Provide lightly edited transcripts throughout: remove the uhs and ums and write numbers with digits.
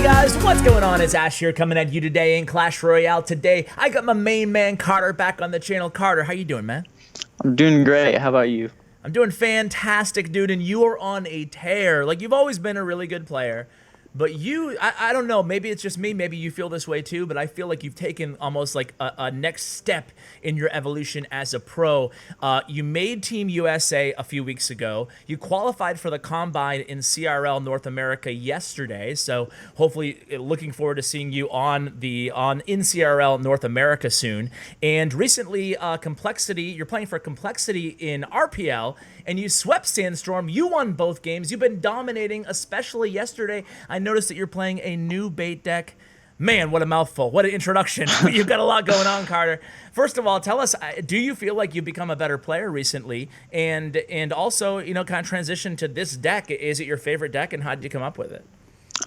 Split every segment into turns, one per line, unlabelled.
Guys, what's going on? It's Ash here coming at you today in Clash Royale. Today, I got my main man Carter back on the channel. Carter, how you doing, man?
I'm doing great. How about you?
I'm doing fantastic, dude, and you are on a tear. Like, you've always been a really good player. But I don't know, maybe it's just me, maybe you feel this way too, but I feel like you've taken almost like a next step in your evolution as a pro. You made Team USA a few weeks ago. You qualified for the Combine in CRL North America yesterday, so hopefully looking forward to seeing you in CRL North America soon. And recently, Complexity, you're playing for Complexity in RPL, and you swept Sandstorm. You won both games. You've been dominating, especially yesterday. I noticed that you're playing a new bait deck. Man, what a mouthful. What an introduction. You've got a lot going on, Carter. First of all, tell us, do you feel like you've become a better player recently? And also, you know, kind of transition to this deck. Is it your favorite deck, and how did you come up with it?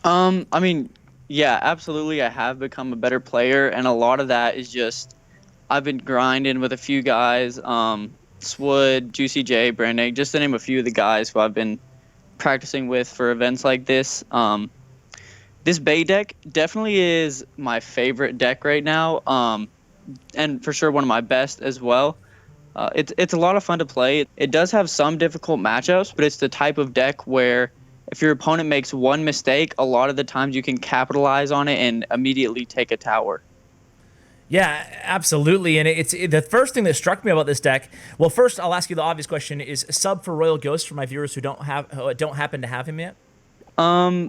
I mean, yeah, absolutely. I have become a better player, and a lot of that is just I've been grinding with a few guys. Swood, Juicy J, Bren, just to name a few of the guys who I've been practicing with for events like this. This Bay deck definitely is my favorite deck right now, and for sure one of my best as well. It's a lot of fun to play. It does have some difficult matchups, but it's the type of deck where if your opponent makes one mistake, a lot of the times you can capitalize on it and immediately take a tower.
Yeah, absolutely. And it's the first thing that struck me about this deck. Well, first I'll ask you the obvious question: is sub for Royal Ghost for my viewers who don't happen to have him yet?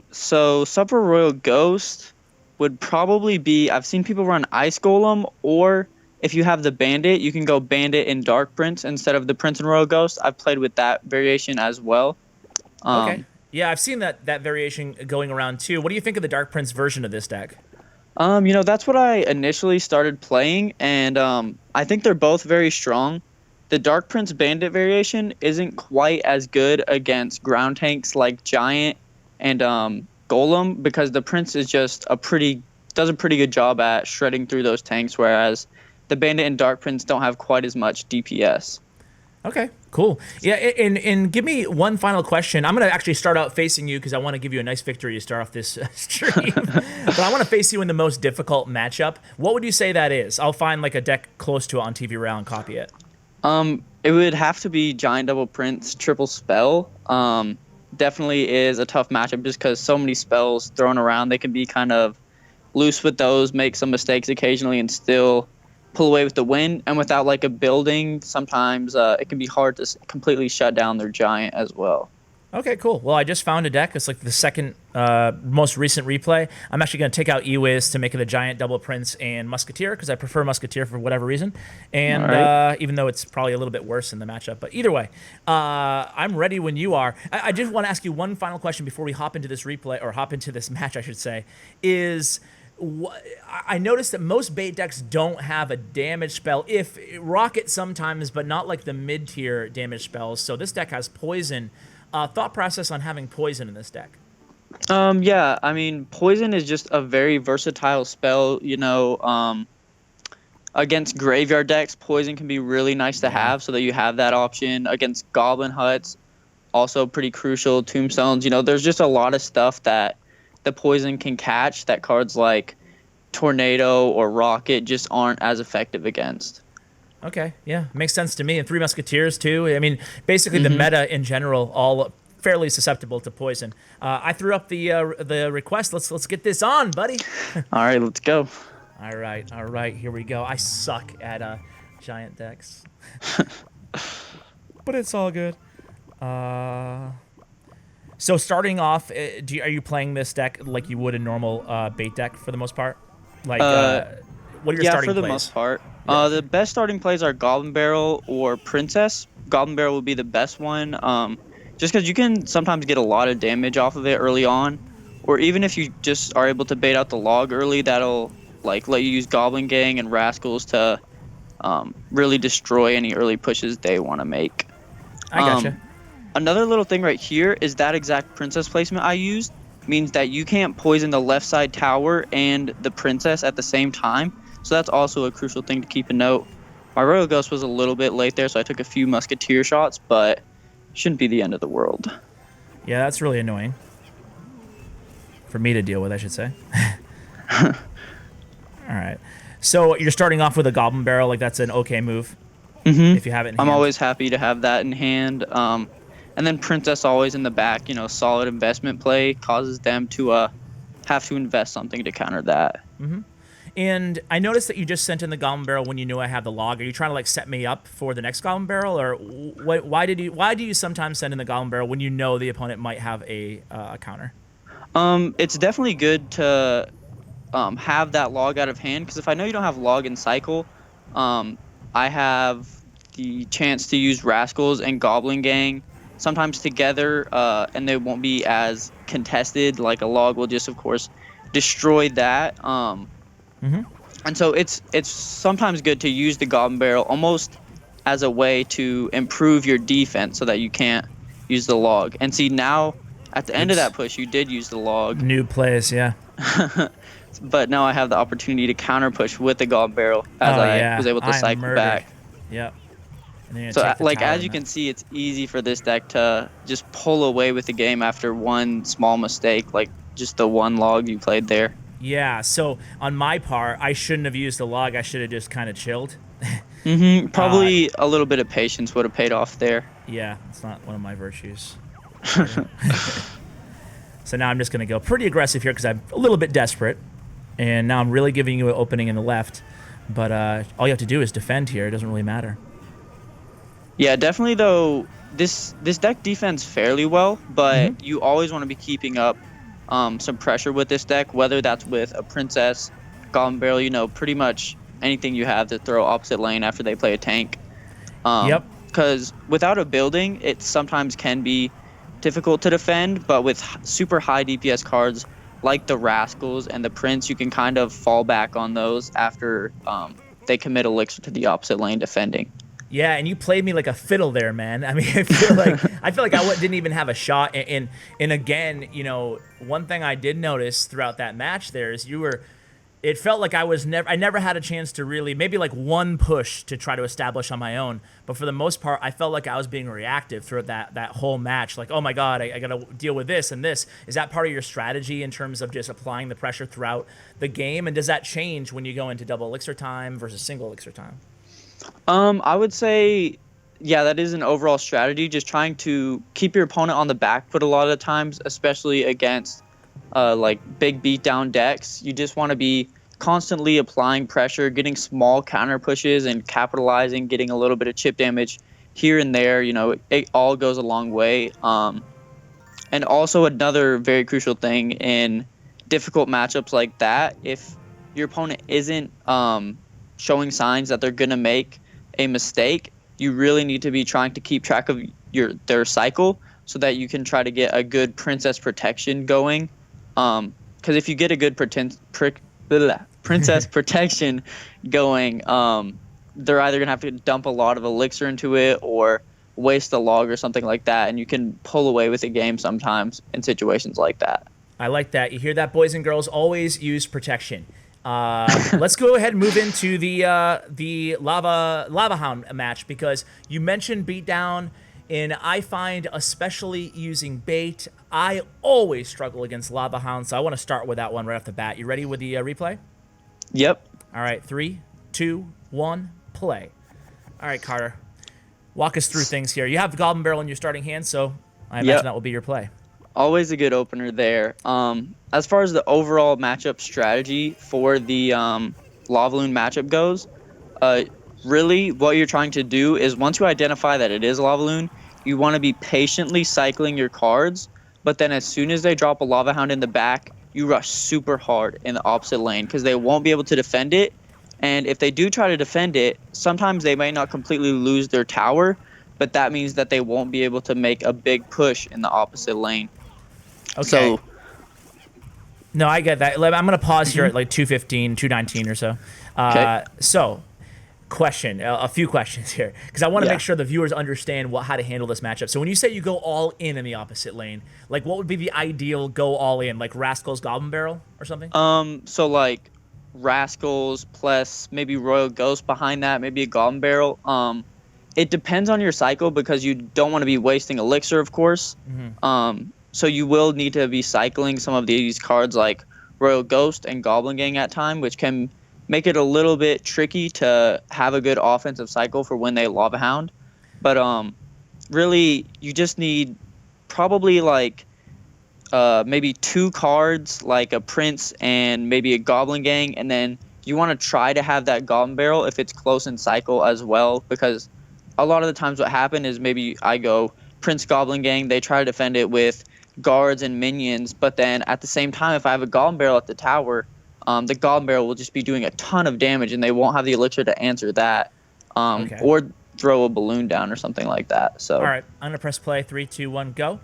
So sub for Royal Ghost would probably be, I've seen people run Ice Golem, or if you have the Bandit, you can go Bandit and Dark Prince instead of the Prince and Royal Ghost. I've played with that variation as well.
Okay. Yeah, I've seen that variation going around too. What do you think of the Dark Prince version of this deck?
You know, that's what I initially started playing, and I think they're both very strong. The Dark Prince Bandit variation isn't quite as good against ground tanks like Giant and Golem, because the Prince is just does a pretty good job at shredding through those tanks, whereas the Bandit and Dark Prince don't have quite as much DPS.
Okay, cool. Yeah, and give me one final question. I'm going to actually start out facing you because I want to give you a nice victory to start off this stream. But I want to face you in the most difficult matchup. What would you say that is? I'll find like a deck close to it on TV Round and copy it.
It would have to be Giant Double Prince Triple Spell. Definitely is a tough matchup just because so many spells thrown around. They can be kind of loose with those, make some mistakes occasionally, and still pull away with the win. And without like a building, sometimes it can be hard to completely shut down their Giant as well.
Okay, cool. Well, I just found a deck. It's like the second most recent replay. I'm actually going to take out Ewiz to make it a Giant Double Prince and Musketeer because I prefer Musketeer for whatever reason. And right. Even though it's probably a little bit worse in the matchup. But either way, I'm ready when you are. I just want to ask you one final question before we hop into this replay, or hop into this match, I should say, is... I noticed that most bait decks don't have a damage spell. If Rocket sometimes, but not like the mid-tier damage spells. So this deck has poison. Thought process on having poison in this deck?
Yeah, I mean, poison is just a very versatile spell. You know, against graveyard decks, poison can be really nice to have, so that you have that option. Against goblin huts, also pretty crucial. Tombstones, you know, there's just a lot of stuff that the poison can catch that cards like Tornado or Rocket just aren't as effective against.
Okay, yeah, makes sense to me. And Three Musketeers too. I mean, basically the meta in general, all fairly susceptible to poison. I threw up the request. Let's get this on, buddy.
All right, let's go.
All right, here we go. I suck at giant decks, but it's all good. So starting off, are you playing this deck like you would a normal bait deck for the most part? Like, what are your starting plays?
Yeah, for the most part. Yeah. The best starting plays are Goblin Barrel or Princess. Goblin Barrel would be the best one, just because you can sometimes get a lot of damage off of it early on, or even if you just are able to bait out the log early, that'll like let you use Goblin Gang and Rascals to really destroy any early pushes they want to make.
I gotcha.
Another little thing right here is that exact Princess placement I used means that you can't poison the left side tower and the Princess at the same time. So that's also a crucial thing to keep a note. My Royal Ghost was a little bit late there, so I took a few Musketeer shots, but shouldn't be the end of the world.
Yeah, that's really annoying. For me to deal with, I should say. All right. So you're starting off with a Goblin Barrel. Like, that's an okay move if you have it in
I'm
hand.
always happy to have that in hand. And then Princess always in the back. Solid investment play causes them to have to invest something to counter that.
And I noticed that you just sent in the Goblin Barrel when you knew I had the log. Are you trying to like set me up for the next Goblin Barrel, or why do you sometimes send in the Goblin Barrel when you know the opponent might have a counter?
It's definitely good to have that log out of hand, because if I know you don't have log in cycle, I have the chance to use Rascals and Goblin Gang sometimes together, and they won't be as contested. Like a log will just, of course, destroy that. And so it's sometimes good to use the Goblin Barrel almost as a way to improve your defense so that you can't use the log. And see, now at the end of that push, you did use the log.
New plays, yeah.
But now I have the opportunity to counter push with the Goblin Barrel as I was able to cycle back.
Yep.
So like as you can see, it's easy for this deck to just pull away with the game after one small mistake, like just the one log you played there.
Yeah, so on my part, I shouldn't have used the log. I should have just kind of chilled.
Probably a little bit of patience would have paid off there.
Yeah, it's not one of my virtues. So now I'm just going to go pretty aggressive here because I'm a little bit desperate. And now I'm really giving you an opening in the left. But all you have to do is defend here. It doesn't really matter.
Yeah, definitely, though, this deck defends fairly well, but you always want to be keeping up some pressure with this deck, whether that's with a Princess, Goblin Barrel, pretty much anything you have to throw opposite lane after they play a tank. Because without a building, it sometimes can be difficult to defend, but with super high DPS cards like the Rascals and the Prince, you can kind of fall back on those after they commit Elixir to the opposite lane defending.
Yeah, and you played me like a fiddle there, man. I mean, I feel like I didn't even have a shot. And again, one thing I did notice throughout that match there is it felt like I never had a chance to really, maybe like one push to try to establish on my own. But for the most part, I felt like I was being reactive throughout that whole match. Like, oh my God, I got to deal with this and this. Is that part of your strategy in terms of just applying the pressure throughout the game? And does that change when you go into double elixir time versus single elixir time?
I would say, yeah, that is an overall strategy. Just trying to keep your opponent on the back foot a lot of the times, especially against like big beatdown decks. You just want to be constantly applying pressure, getting small counter pushes and capitalizing, getting a little bit of chip damage here and there. It all goes a long way. And also another very crucial thing in difficult matchups like that, if your opponent isn't showing signs that they're going to make a mistake, you really need to be trying to keep track of their cycle so that you can try to get a good Princess protection going. Because if you get a good Princess protection going, they're either going to have to dump a lot of elixir into it or waste a log or something like that, and you can pull away with the game sometimes in situations like that.
I like that. You hear that, boys and girls? Always use protection. Let's go ahead and move into the Lava Hound match, because you mentioned beatdown, and I find especially using bait, I always struggle against Lava Hound, so I want to start with that one right off the bat. You ready with the replay?
Yep.
All right, 3, 2, 1, play. All right, Carter, walk us through things here. You have the Goblin Barrel in your starting hand, so I imagine that will be your play.
Always a good opener there. As far as the overall matchup strategy for the Lavaloon matchup goes, really what you're trying to do is once you identify that it is Lavaloon, you want to be patiently cycling your cards, but then as soon as they drop a Lava Hound in the back, you rush super hard in the opposite lane because they won't be able to defend it. And if they do try to defend it, sometimes they may not completely lose their tower, but that means that they won't be able to make a big push in the opposite lane.
Okay. No, I get that. I'm going to pause here at like 2:15, 2:19 or so.
Okay.
So, a few questions here, because I want to make sure the viewers understand how to handle this matchup. So when you say you go all in the opposite lane, like what would be the ideal go all in, like Rascals Goblin Barrel or something?
So like Rascals plus maybe Royal Ghost behind that, maybe a Goblin Barrel. It depends on your cycle because you don't want to be wasting elixir, of course. So you will need to be cycling some of these cards like Royal Ghost and Goblin Gang at time, which can make it a little bit tricky to have a good offensive cycle for when they Lava Hound. But really, you just need probably like maybe 2 cards, like a Prince and maybe a Goblin Gang, and then you want to try to have that Goblin Barrel if it's close in cycle as well, because a lot of the times what happened is maybe I go Prince Goblin Gang, they try to defend it with guards and minions, but then at the same time, if I have a Goblin Barrel at the tower, the Goblin Barrel will just be doing a ton of damage, and they won't have the elixir to answer that, or throw a balloon down or something like that. So
all right, I'm gonna press play. 3, 2, 1, go.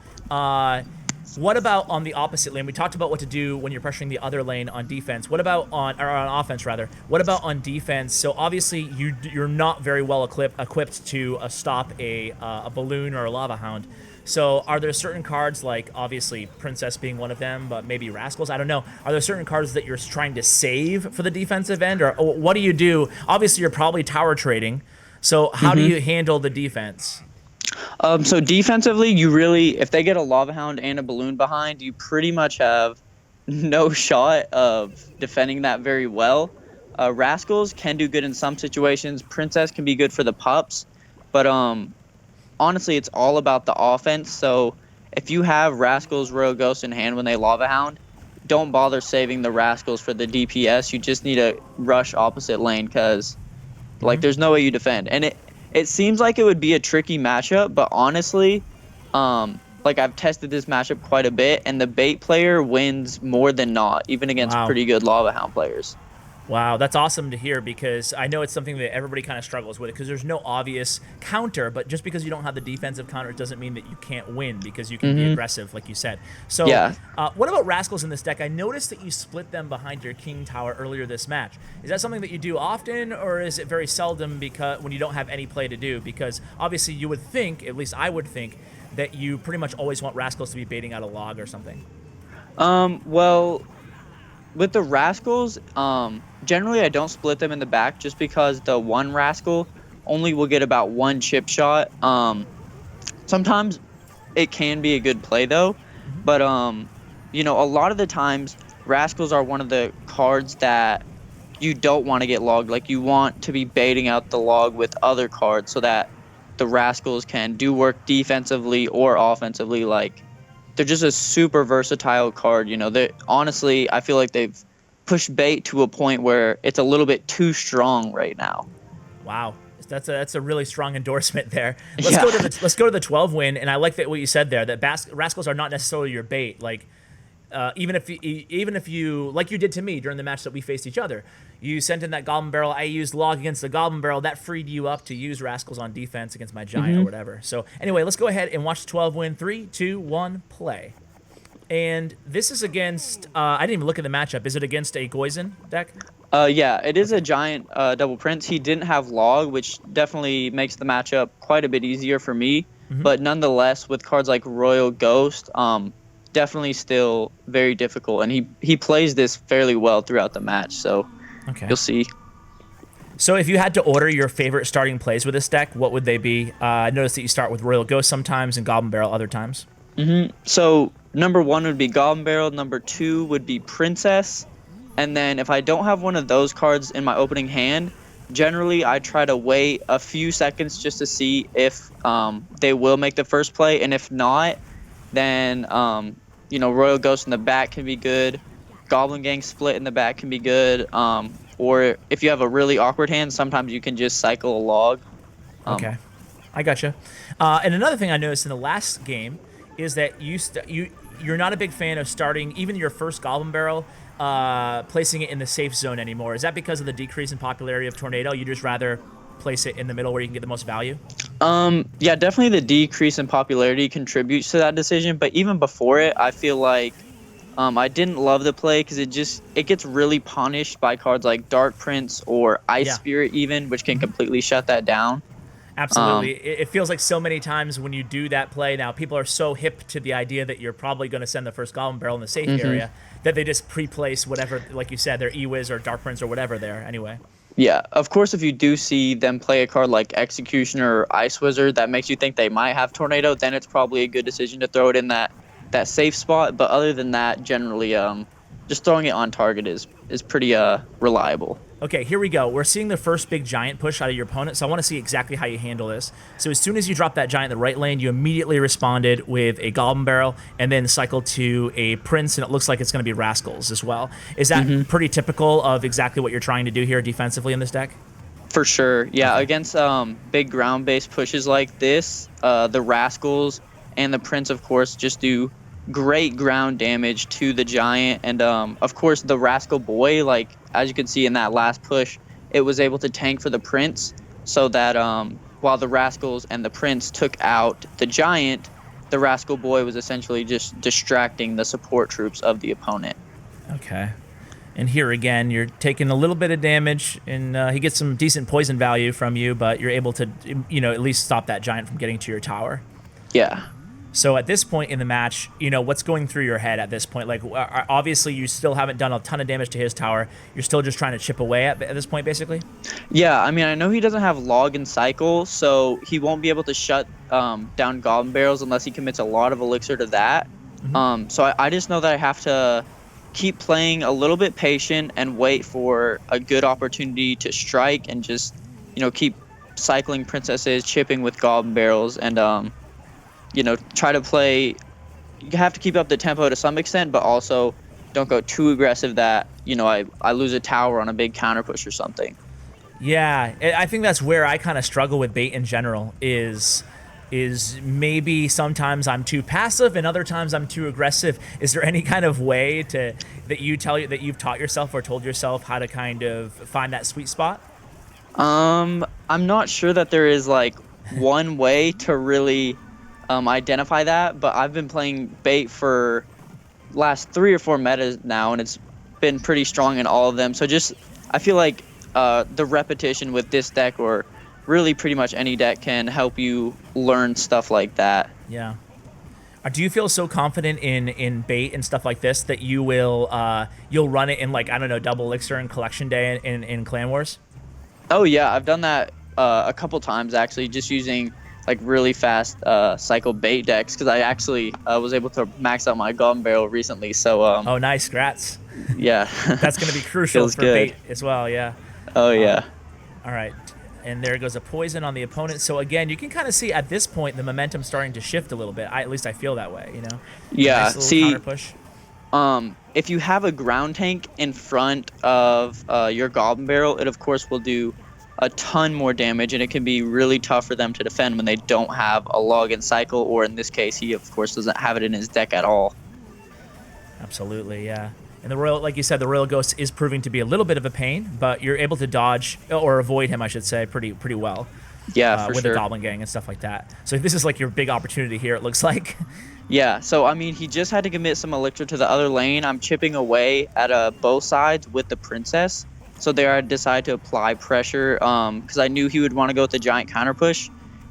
What about on the opposite lane? We talked about what to do when you're pressuring the other lane on defense. What about on offense rather? What about on defense? So obviously you're not very well equipped to stop a balloon or a lava hound. So are there certain cards, like obviously Princess being one of them, but maybe Rascals? I don't know. Are there certain cards that you're trying to save for the defensive end, or what do you do? Obviously you're probably tower trading. So how do you handle the defense?
So defensively, you really, if they get a Lava Hound and a Balloon behind, you pretty much have no shot of defending that very well. Rascals can do good in some situations. Princess can be good for the pups. But honestly, it's all about the offense. So if you have Rascals, Royal Ghost in hand when they Lava Hound, don't bother saving the Rascals for the DPS. You just need to rush opposite lane because like there's no way you defend. And it seems like it would be a tricky matchup, but honestly, like I've tested this matchup quite a bit, and the bait player wins more than not, even against pretty good Lava Hound players.
Wow, that's awesome to hear, because I know it's something that everybody kind of struggles with, because there's no obvious counter, but just because you don't have the defensive counter, it doesn't mean that you can't win, because you can be aggressive, like you said. So what about Rascals in this deck? I noticed that you split them behind your King Tower earlier this match. Is that something that you do often, or is it very seldom because when you don't have any play to do? Because obviously you would think, at least I would think, that you pretty much always want Rascals to be baiting out a log or something.
Well, with the Rascals, generally I don't split them in the back just because the one Rascal only will get about 1 chip shot. Sometimes it can be a good play though, but you know, a lot of the times Rascals are one of the cards that you don't want to get logged. Like you want to be baiting out the log with other cards so that the Rascals can do work defensively or offensively. Like they're just a super versatile card. You know, they honestly, I feel like they've pushed bait to a point where it's a little bit too strong right now.
Wow, that's a really strong endorsement there. Let's go to the 12 win, and I like that what you said there, that Rascals are not necessarily your bait. Like even if you like you did to me during the match that we faced each other, you sent in that Goblin Barrel. I used log against the Goblin Barrel. That freed you up to use Rascals on defense against my Giant or whatever. So anyway, let's go ahead and watch the 12 win. 3, 2, 1, play. And this is against, I didn't even look at the matchup. Is it against a Goizen deck?
Yeah, it is a Giant double Prince. He didn't have log, which definitely makes the matchup quite a bit easier for me. But nonetheless, with cards like Royal Ghost, definitely still very difficult. And he plays this fairly well throughout the match, so you'll see.
So if you had to order your favorite starting plays with this deck, what would they be? I noticed that you start with Royal Ghost sometimes and Goblin Barrel other times.
So number 1 would be Goblin Barrel, number 2 would be Princess, and then if I don't have one of those cards in my opening hand, generally I try to wait a few seconds just to see if they will make the first play, and if not, then you know, Royal Ghost in the back can be good, Goblin Gang split in the back can be good, or if you have a really awkward hand, sometimes you can just cycle a log.
Okay, I gotcha. And another thing I noticed in the last game is that you're not a big fan of starting even your first Goblin Barrel, placing it in the safe zone anymore. Is that because of the decrease in popularity of Tornado? You just rather place it in the middle where you can get the most value?
Yeah, definitely the decrease in popularity contributes to that decision. But even before it, I feel like I didn't love the play because it gets really punished by cards like Dark Prince or Ice Spirit even, which can completely shut that down.
Absolutely. It feels like so many times when you do that play now, people are so hip to the idea that you're probably going to send the first Goblin Barrel in the safe area that they just pre-place whatever, like you said, their E-Wiz or Dark Prince or whatever there anyway.
Yeah, of course, if you do see them play a card like Executioner or Ice Wizard that makes you think they might have Tornado, then it's probably a good decision to throw it in that that safe spot. But other than that, generally, just throwing it on target is pretty reliable.
Okay, here we go. We're seeing the first big giant push out of your opponent, so I want to see exactly how you handle this. So as soon as you drop that giant in the right lane, you immediately responded with a Goblin Barrel and then cycled to a Prince, and it looks like it's going to be Rascals as well. Is that pretty typical of exactly what you're trying to do here defensively in this deck?
For sure, yeah. Okay. Against big ground-based pushes like this, the Rascals and the Prince, of course, just do great ground damage to the giant, and of course the Rascal Boy, like as you can see in that last push, it was able to tank for the Prince, so that while the Rascals and the Prince took out the giant, the Rascal Boy was essentially just distracting the support troops of the opponent.
Okay. And here again, you're taking a little bit of damage, and he gets some decent poison value from you, but you're able to, at least stop that giant from getting to your tower.
Yeah.
So at this point in the match, what's going through your head at this point? Like, obviously, you still haven't done a ton of damage to his tower. You're still just trying to chip away at this point, basically?
Yeah, I mean, I know he doesn't have log and cycle, so he won't be able to shut down Goblin Barrels unless he commits a lot of elixir to that. So I just know that I have to keep playing a little bit patient and wait for a good opportunity to strike, and just, keep cycling princesses, chipping with Goblin Barrels, and try to play. You have to keep up the tempo to some extent, but also don't go too aggressive that, I lose a tower on a big counter push or something.
Yeah, I think that's where I kind of struggle with bait in general, is maybe sometimes I'm too passive and other times I'm too aggressive. Is there any kind of way that you've taught yourself or told yourself how to kind of find that sweet spot?
I'm not sure that there is like one way to really identify that, but I've been playing bait for last 3 or 4 metas now, and it's been pretty strong in all of them. So just, I feel like the repetition with this deck, or really pretty much any deck, can help you learn stuff like that.
Yeah. Do you feel so confident in bait and stuff like this that you will you'll run it in, like, I don't know, double elixir and collection day in Clan Wars?
Oh yeah, I've done that a couple times actually, just using like really fast cycle bait decks, because I actually was able to max out my Goblin Barrel recently. So
oh, nice, grats.
Yeah.
That's going to be crucial for bait as well. Yeah.
Oh yeah.
All right. And there goes a poison on the opponent. So again, you can kind of see at this point the momentum starting to shift a little bit. At least I feel that way,
Yeah.
Nice
See,
counter push.
If you have a ground tank in front of your Goblin Barrel, it of course will do a ton more damage, and it can be really tough for them to defend when they don't have a log and cycle, or in this case, he of course doesn't have it in his deck at all.
Absolutely, yeah. And the Royal, like you said, the Royal Ghost is proving to be a little bit of a pain, but you're able to dodge, or avoid him, I should say, pretty well.
Yeah, for
with
sure.
the Goblin Gang and stuff like that. So this is like your big opportunity here, it looks like.
Yeah, so I mean, he just had to commit some elixir to the other lane. I'm chipping away at both sides with the Princess. So there I decided to apply pressure, because I knew he would want to go with the giant counter push.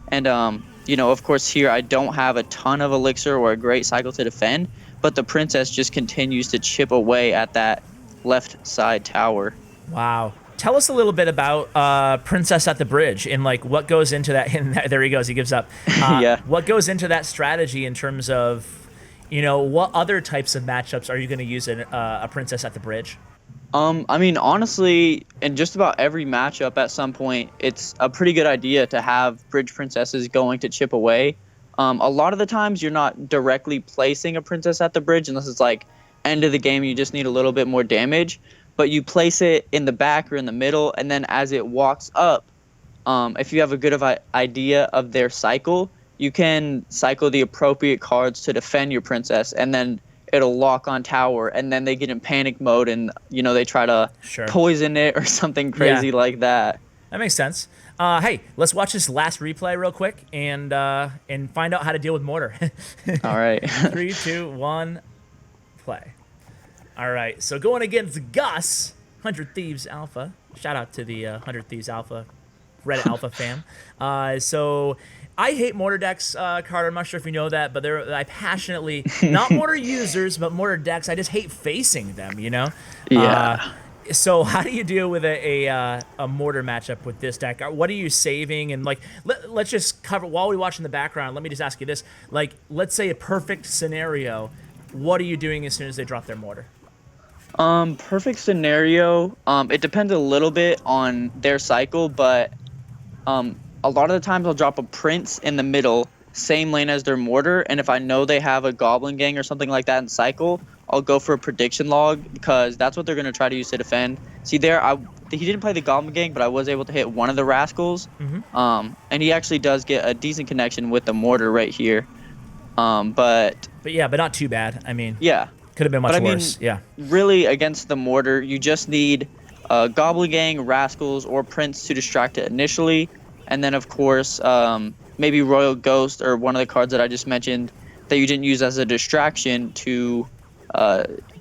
And, of course here I don't have a ton of elixir or a great cycle to defend, but the Princess just continues to chip away at that left side tower.
Wow. Tell us a little bit about Princess at the Bridge, and like what goes into that. And there he goes, he gives up.
Yeah.
What goes into that strategy in terms of, what other types of matchups are you going to use a Princess at the Bridge?
I mean, honestly, in just about every matchup at some point, it's a pretty good idea to have bridge princesses going to chip away. A lot of the times you're not directly placing a princess at the bridge unless it's like end of the game, you just need a little bit more damage. But you place it in the back or in the middle, and then as it walks up, if you have a good idea of their cycle, you can cycle the appropriate cards to defend your princess, and then it'll lock on tower, and then they get in panic mode, and they try to poison it or something crazy like that.
That makes sense. Hey, let's watch this last replay real quick and find out how to deal with mortar.
All right.
3, 2, 1, play. All right, so going against Gus, 100 Thieves Alpha. Shout out to the 100 Thieves Alpha Reddit Alpha fam. So I hate mortar decks, Carter. I'm not sure if you know that, but I passionately, not mortar users, but mortar decks, I just hate facing them,
Yeah.
So how do you deal with a mortar matchup with this deck? What are you saving? And like, let's just cover while we watch in the background. Let me just ask you this: like, let's say a perfect scenario. What are you doing as soon as they drop their mortar?
Perfect scenario. It depends a little bit on their cycle, but a lot of the times I'll drop a Prince in the middle, same lane as their mortar, and if I know they have a Goblin Gang or something like that in cycle, I'll go for a prediction log because that's what they're gonna try to use to defend. See there, he didn't play the Goblin Gang, but I was able to hit one of the Rascals. And he actually does get a decent connection with the mortar right here. But
yeah, but not too bad. I mean,
yeah.
could have been much
But I mean,
worse. Yeah.
really against the mortar, you just need Goblin Gang, Rascals, or Prince to distract it initially, and then of course maybe Royal Ghost or one of the cards that I just mentioned that you didn't use as a distraction to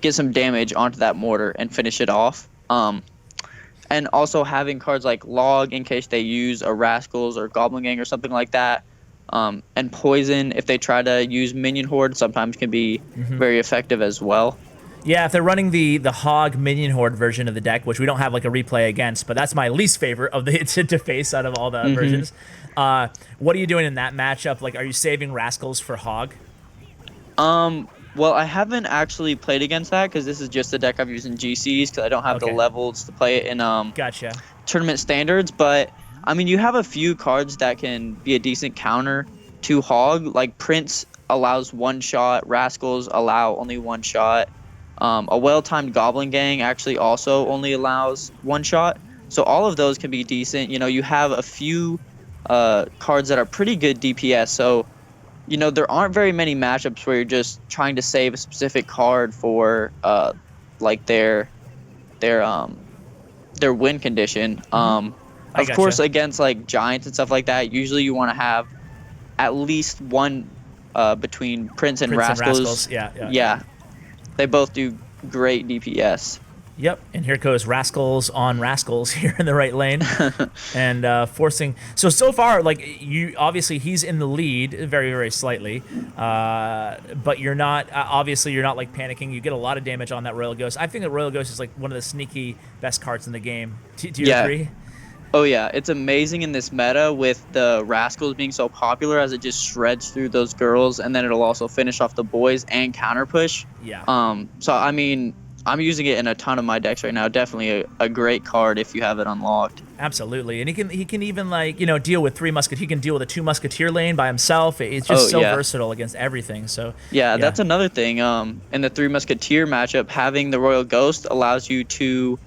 get some damage onto that mortar and finish it off. And also having cards like Log in case they use a Rascals or Goblin Gang or something like that. And Poison, if they try to use Minion Horde, sometimes can be very effective as well.
Yeah, if they're running the Hog Minion Horde version of the deck, which we don't have like a replay against, but that's my least favorite of the to face out of all the versions. What are you doing in that matchup? Like, are you saving Rascals for Hog?
Well, I haven't actually played against that because this is just the deck I've used in GCs because I don't have the levels to play it in
Gotcha.
tournament standards. But I mean, you have a few cards that can be a decent counter to Hog. Like Prince allows one shot, Rascals allow only one shot. A well-timed Goblin Gang actually also only allows one shot. So all of those can be decent. You know, you have a few cards that are pretty good DPS. So, you know, there aren't very many matchups where you're just trying to save a specific card for like their win condition. Of course, against like Giants and stuff like that, usually you want to have at least one between Prince and Rascals. Yeah. They both do great DPS.
Yep, and here goes Rascals on Rascals here in the right lane, and forcing. So far, like you, obviously he's in the lead very, very slightly, but you're not. Obviously, you're not like panicking. You get a lot of damage on that Royal Ghost. I think that Royal Ghost is like one of the sneaky best cards in the game. Do you agree?
Oh yeah, it's amazing in this meta with the Rascals being so popular as it just shreds through those girls, and then it'll also finish off the boys and counter push.
Yeah.
So I mean, I'm using it in a ton of my decks right now. Definitely a great card if you have it unlocked.
Absolutely, and he can even like deal with three musket. He can deal with a two musketeer lane by himself. It's just versatile against everything. So
yeah, that's another thing. In the three musketeer matchup, having the Royal Ghost allows you to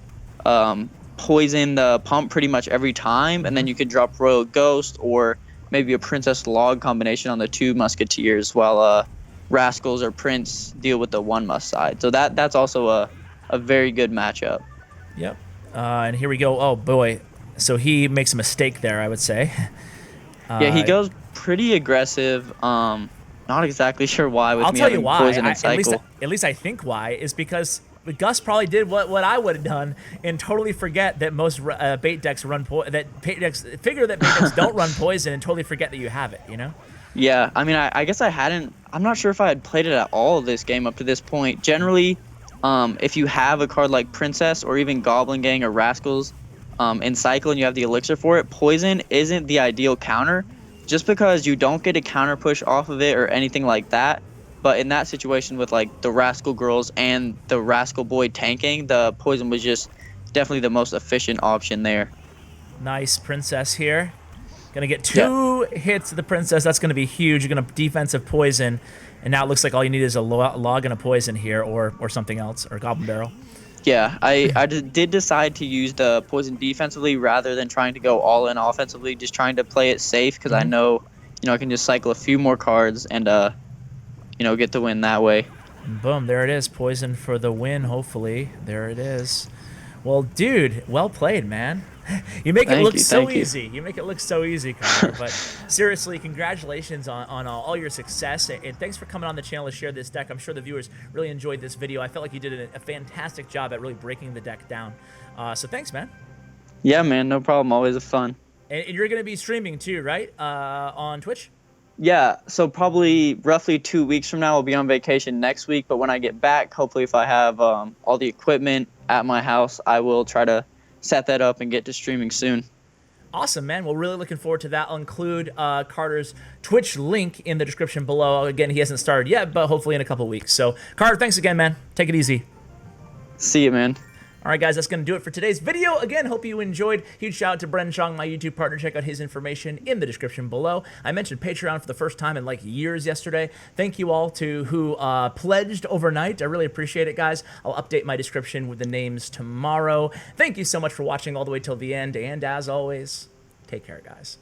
poison the pump pretty much every time, and then you can drop Royal Ghost or maybe a Princess Log combination on the two musketeers while Rascals or Prince deal with the one must side. So that's also a very good matchup.
Yep. And here we go. Oh boy. So he makes a mistake there, I would say.
Yeah, he goes pretty aggressive. Not exactly sure why with
I'll
me
tell you
having
why.
poison and cycle.
At least I think why is because Gus probably did what I would have done and totally forget that most bait decks figure that bait decks don't run poison and totally forget that you have it.
Yeah, I mean, I guess I hadn't. I'm not sure if I had played it at all this game up to this point. Generally, if you have a card like Princess or even Goblin Gang or Rascals in cycle and you have the elixir for it, poison isn't the ideal counter just because you don't get a counter push off of it or anything like that. But in that situation with like the Rascal girls and the Rascal boy tanking, the poison was just definitely the most efficient option there.
Nice Princess here. Gonna get two hits of the Princess. That's gonna be huge. You're gonna defensive poison, and now it looks like all you need is a log and a poison here, or something else, or Goblin Barrel.
Yeah, I did decide to use the poison defensively rather than trying to go all in offensively. Just trying to play it safe because I know, I can just cycle a few more cards and get the win that way.
Boom, there it is. Poison for the win, hopefully. There it is. Well, dude, well played, man. You make it look so easy. You make it look so easy, Connor. But seriously, congratulations on all your success. And thanks for coming on the channel to share this deck. I'm sure the viewers really enjoyed this video. I felt like you did a fantastic job at really breaking the deck down. So thanks, man.
Yeah, man, no problem. Always a fun.
And you're going to be streaming too, right? On Twitch?
Yeah, so probably roughly 2 weeks from now, I'll be on vacation next week. But when I get back, hopefully, if I have all the equipment at my house, I will try to set that up and get to streaming soon.
Awesome, man. Well, really looking forward to that. I'll include Carter's Twitch link in the description below. Again, he hasn't started yet, but hopefully in a couple weeks. So, Carter, thanks again, man. Take it easy.
See you, man.
All right, guys, that's going to do it for today's video. Again, hope you enjoyed. Huge shout out to Bren Chong, my YouTube partner. Check out his information in the description below. I mentioned Patreon for the first time in like years yesterday. Thank you all to who pledged overnight. I really appreciate it, guys. I'll update my description with the names tomorrow. Thank you so much for watching all the way till the end. And as always, take care, guys.